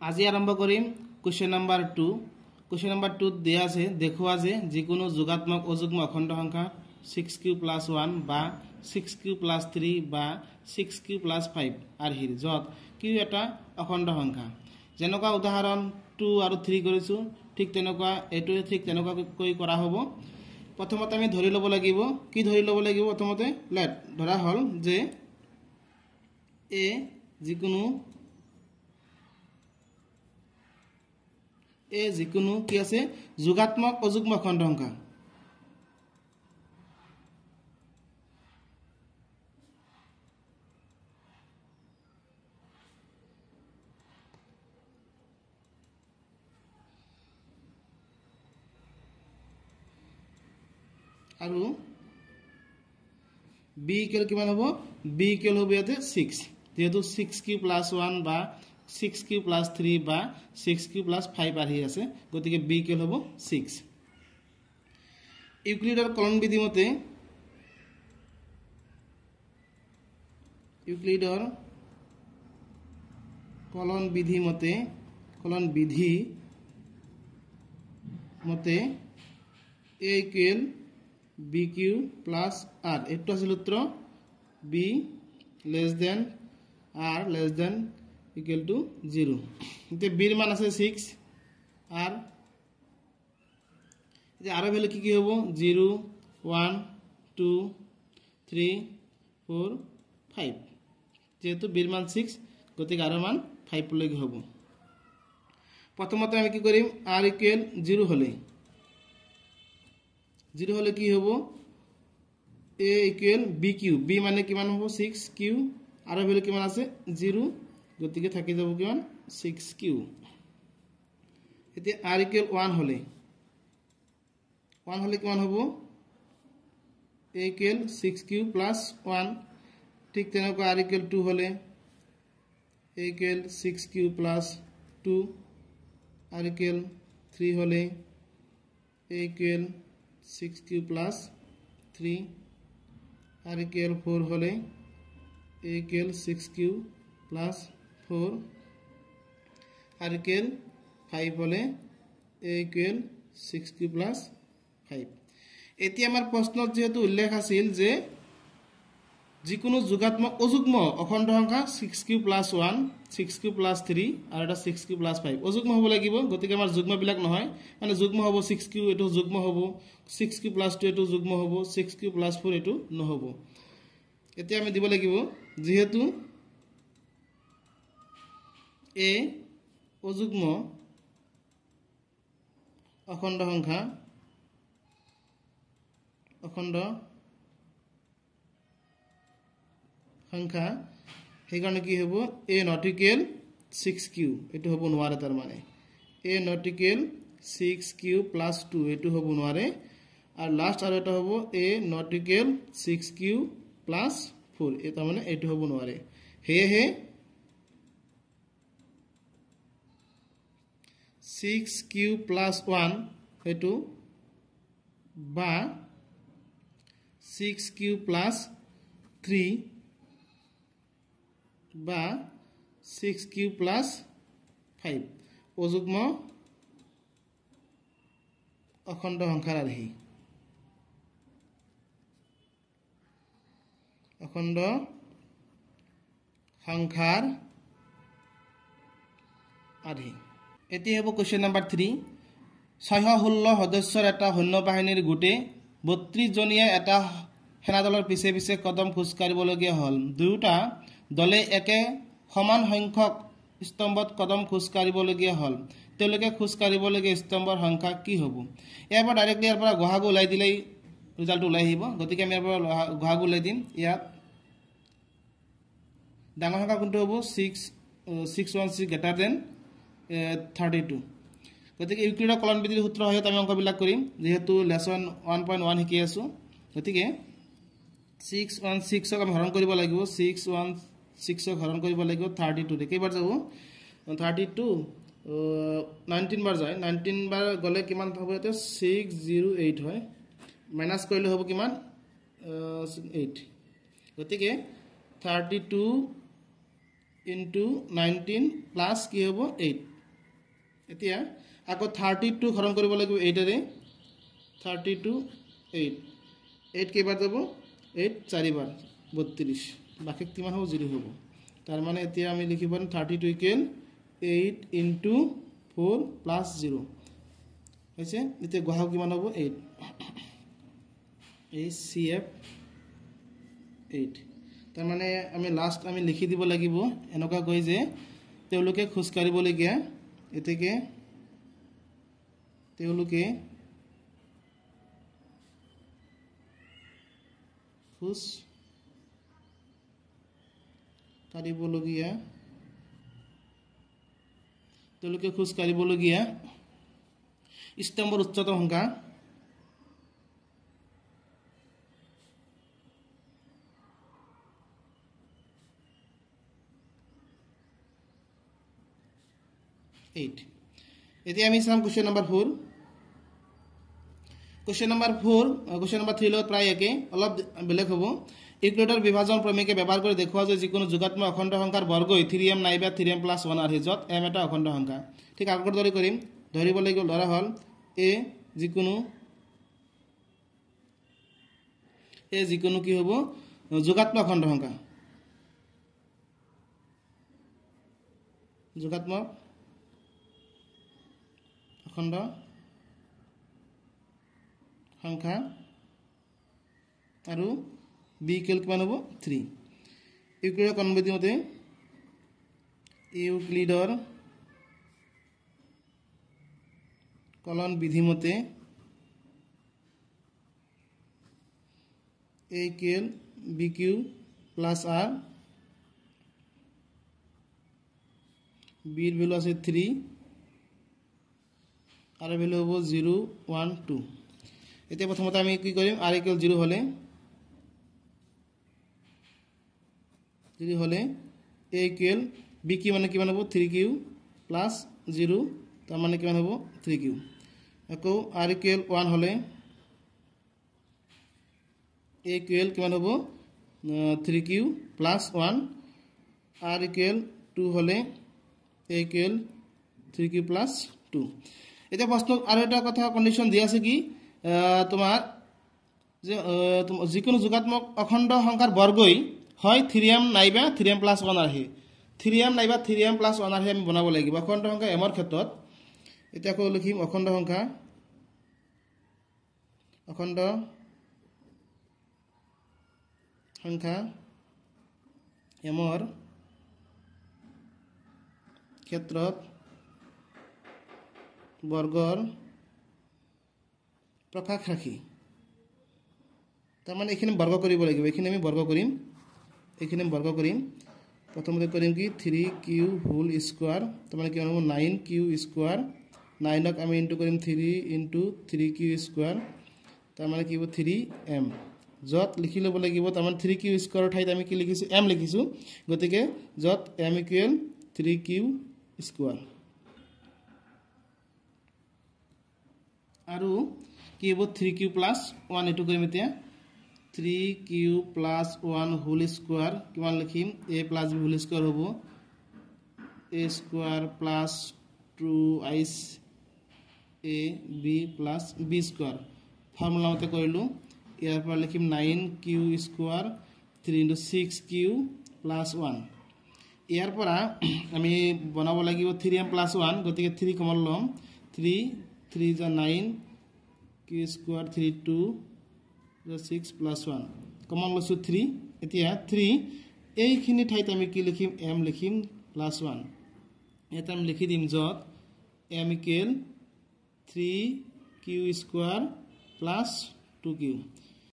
আজি আৰম্ভ কৰিম কোৱেশ্চন নাম্বাৰ 2 কোৱেশ্চন নাম্বাৰ 2 দিয়া আছে দেখুৱা যে যিকোনো যোগাত্মক অযুগ্ম অখণ্ড সংখ্যা 6q + 1 বা 6q + 3 বা 6q + 5 আৰহিৰ যত q এটা অখণ্ড সংখ্যা যেনেকুৱা উদাহৰণ 2 আৰু 3 কৰিছো ঠিক তেনেকুৱা এটো ঠিক তেনেকুৱা কৈ কৰা হ'ব প্ৰথমতে আমি ধৰি ল'ব লাগিব কি ধৰি ল'ব লাগিব প্ৰথমতে লেট ধৰা হল যে a যিকোনো কি আছে যোগাত্মক অযুগ্ম অখণ্ড সংখ্যা আৰু b ইকুয়াল কিমান হ'ব b ইকুয়াল হ'ব ইয়াতে 6 যেহেতু 6q + 1 বা 6q + 3 বা 6q + 5 আহি আছে গতিকে b ইকুয়াল হ'ব 6 ইউক্লিডৰ কলন বিধি মতে ইউক্লিডৰ কলন বিধি মতে a equal bq plus r এটো আছিল উত্তৰ b less than r less than equal to 0 এতে b এর মান আছে 6 r যে r ভ্যালু কি হবে 0 1 2 3 4 5 যেহেতু b এর মান 6 গতিকে r এর মান 5 লাগি হবে প্রথমত আমি কি করিম r ইকুয়াল 0 হলে 0 হলে কি হবো a ইকুয়াল bq b মানে কিমান হবো 6q আর ভ্যালু কিমান আছে 0 গতিকে থাকি যাব কিমান 6q এতে r ইকুয়াল 1 হলে কিমান হবো a ইকুয়াল 6q + 1 ঠিক তেনেকৈ r ইকুয়াল 2 হলে a equal 6q + 2 r equal 3 হলে a equal 6q + 3 r equal 4 হলে a equal 6q + 4 r equal 5 হলে a equal 6q + 5 এটি আমাৰ প্ৰশ্নত যেহেতু উল্লেখ আছিল যে যিকোনো যোগাত্মক অযুগ্ম অখণ্ড সংখ্যা 6q + 1 6q + 3 আৰু এটা 6q + 5 অযুগ্ম হ'ব লাগিব গতিকে আমাৰ যুগ্ম বিলাক নহয় মানে যুগ্ম হ'ব 6q এটো যুগ্ম হ'ব 6q + 2 এটো যুগ্ম হ'ব 6q + 4 এটো নহব এতিয়া আমি দিব লাগিব যেহেতু a অযুগ্ম অখণ্ড সংখ্যা সেইকাৰণে কি হ'ব a not equal 6q এটো হ'ব নোৱাৰে তাৰ মানে a not equal 6q + 2 এটো হ'ব নোৱাৰে আর লাস্ট আর এটা হ'ব a not equal 6q + 4 এটা মানে এটো হ'ব নোৱাৰে হেহে 6q + 1 এটো বা 6q + 3 বা 6q + 5 অযুগ্ম অখণ্ড সংখ্যাৰ আৰ্হি অখণ্ড সংখ্যাৰ আৰ্হি এটি হ'ব কোৱেশ্চন নাম্বাৰ 3 616 সদস্যৰ এটা সৈন্য বাহিনীৰ গোটে 32 জনীয়া এটা সেনাদলৰ পিছে পিছে কদম খোজ কাঢ়িবলগীয়া হল দুটা দলে একে সমান সংখ্যক স্তম্ভত কদম খোজ কাঢ়িবলগীয়া হল তেওঁলোকে খোজ কাঢ়িবলগীয়া স্তম্ভৰ সংখ্যা কি হ'ব এবাৰ ডাইৰেক্টলি ইয়াৰ পৰা গহাগু ওলাই দিলেই ৰিজাল্ট ওলাই আহিব গতিকে আমি ইয়াৰ পৰা গহাগু ওলাই দিম ইয়াত ডাঙৰ সংখ্যা কোনটো হ'ব 616 গ্ৰেটাৰ দেন 32 গতিকে ইউক্লিডৰ কলন বিধিৰ সূত্ৰৰ সহায়ত আমি অংকবিলাক কৰিম যেহেতু লেসন 1.1 শিকি আছো গতিকে 616ক আমি হৰণ কৰিব লাগিব 616ক হৰণ কৰিব লাগিব 32 ৰে কেইবাৰ যাব 32 19 বাৰ যায় 19 বাৰ গলে কিমান হ'ব এতে 608 হয় মাইনাস কৰিলে হ'ব কিমান 8 গতিকে 32 * 19 প্লাস কি হ'ব 8 এতিয়া আকৌ 32 হৰণ কৰিব লাগিব 8 ৰে 32 8 8 কেইবাৰ যাব 8 চাৰিবাৰ 32 বাকি কিমান হ'ব 0 হ'ব তাৰ মানে এতিয়া আমি লিখিব পাৰিম 32 ইকুৱেল 8 into 4 plus 0 হৈছে এতিয়া গহাও কিমান হ'ব 8 এই CF 8 তাৰ মানে আমি লাষ্ট আমি লিখি দিব লাগিব এনেকা কই যে তেওঁলোকে খুস কাৰিব লগিয়া এতেকে তেওঁলোকে খুস কাৰিবলগিয়া তেওঁলোকে খুস কাৰিবলগিয়া স্তম্ভৰ উচ্চতম সংখ্যা এতিয়া আমি চাম কোশ্চেন নাম্বাৰ 4 কোশ্চেন নাম্বাৰ 3 লগত প্ৰায় একে অলপ বেলেগ হ'ব ইকুৱেটৰ বিভাজন প্ৰমেয়কে ব্যৱহাৰ কৰি দেখুৱা যে যিকোনো যোগাত্মক অখণ্ড সংখ্যাৰ বৰ্গই 3m নাইবা 3m + 1 আছে যত m এটা অখণ্ড সংখ্যা ঠিক আগৰ দৰে কৰিম ধৰিব লাগিব ধৰা হল a যিকোনো কি হ'ব যোগাত্মক অখণ্ড সংখ্যা যোগাত্মক অখণ্ড সংখ্যা আৰু b ইকুৱেল কিমান হ'ব 3 ইউক্লিডৰ কনভেন্সন মতে ইউক্লিডৰ কলন বিধি মতে a equal bq plus r b এর ভ্যালু আছে 3 আর এর ভ্যালু হবে 0 1 2 এতে প্রথমত আমি কি করিম r ইকুয়াল 0 হলে a ইকুয়াল bq মানে কি হবে 3q প্লাস 0 তার মানে কি হবে 3q একো r ইকুয়াল 1 হলে a ইকুয়াল কি হবে 3q প্লাস 1 r ইকুয়াল 2 হলে a ইকুয়াল 3q প্লাস 2 এটা প্রশ্ন আর একটা কথা কন্ডিশন দিয়া আছে কি তোমার যে যিকোনো যোগাত্মক অখণ্ড সংখ্যার বর্গই হয় 3m নাইবা 3m + 1 আহে 3m নাইবা 3m + 1 আহে আমি বনাব লাগিব অখণ্ড সংখ্যা m এর ক্ষেত্ৰত এটা কো লিখিম অখণ্ড সংখ্যা m এৰ ক্ষেত্ৰত বৰ্গৰ প্রকাশ রাখি তার মানে এখানে বর্গ করিব লাগিব এখানে আমি বর্গ করিম প্রথমতে করিম কি 3q হোল স্কয়ার তার মানে কি হবে 9q স্কয়ার 9 ক আমি ইনটু করিম 3 ইনটু 3q স্কয়ার তার মানে কি হবে 3m যত লিখি লব লাগিব তার মানে 3q স্কয়ার ঠাইত আমি কি লিখিছো m লিখিছো গতিকে যত m ইকুয়াল 3q স্কয়ার আৰু কি হ'ব 3q + 1 এটু কৰিম এতিয়া 3q + 1 হোল স্কয়ার কিমান লিখিম a + b হোল স্কয়ার হ'ব a square + 2ab + b square formula মতে কৰিলো ইয়াৰ পৰা লিখিম 9q স্কয়াৰ 3 * 6q + 1 ইয়াৰ পৰা আমি বনাব লাগিব 3m + 1 গতিকে 3 কমন লম 3 3 is 9 q square 3 2 is 6 plus 1 common loss 3 এতিয়া 3 এইখিনি ঠাইত আমি কি লিখিম m লিখিম plus 1 এটা আমি লিখি দিম যত m equal 3q square plus 2q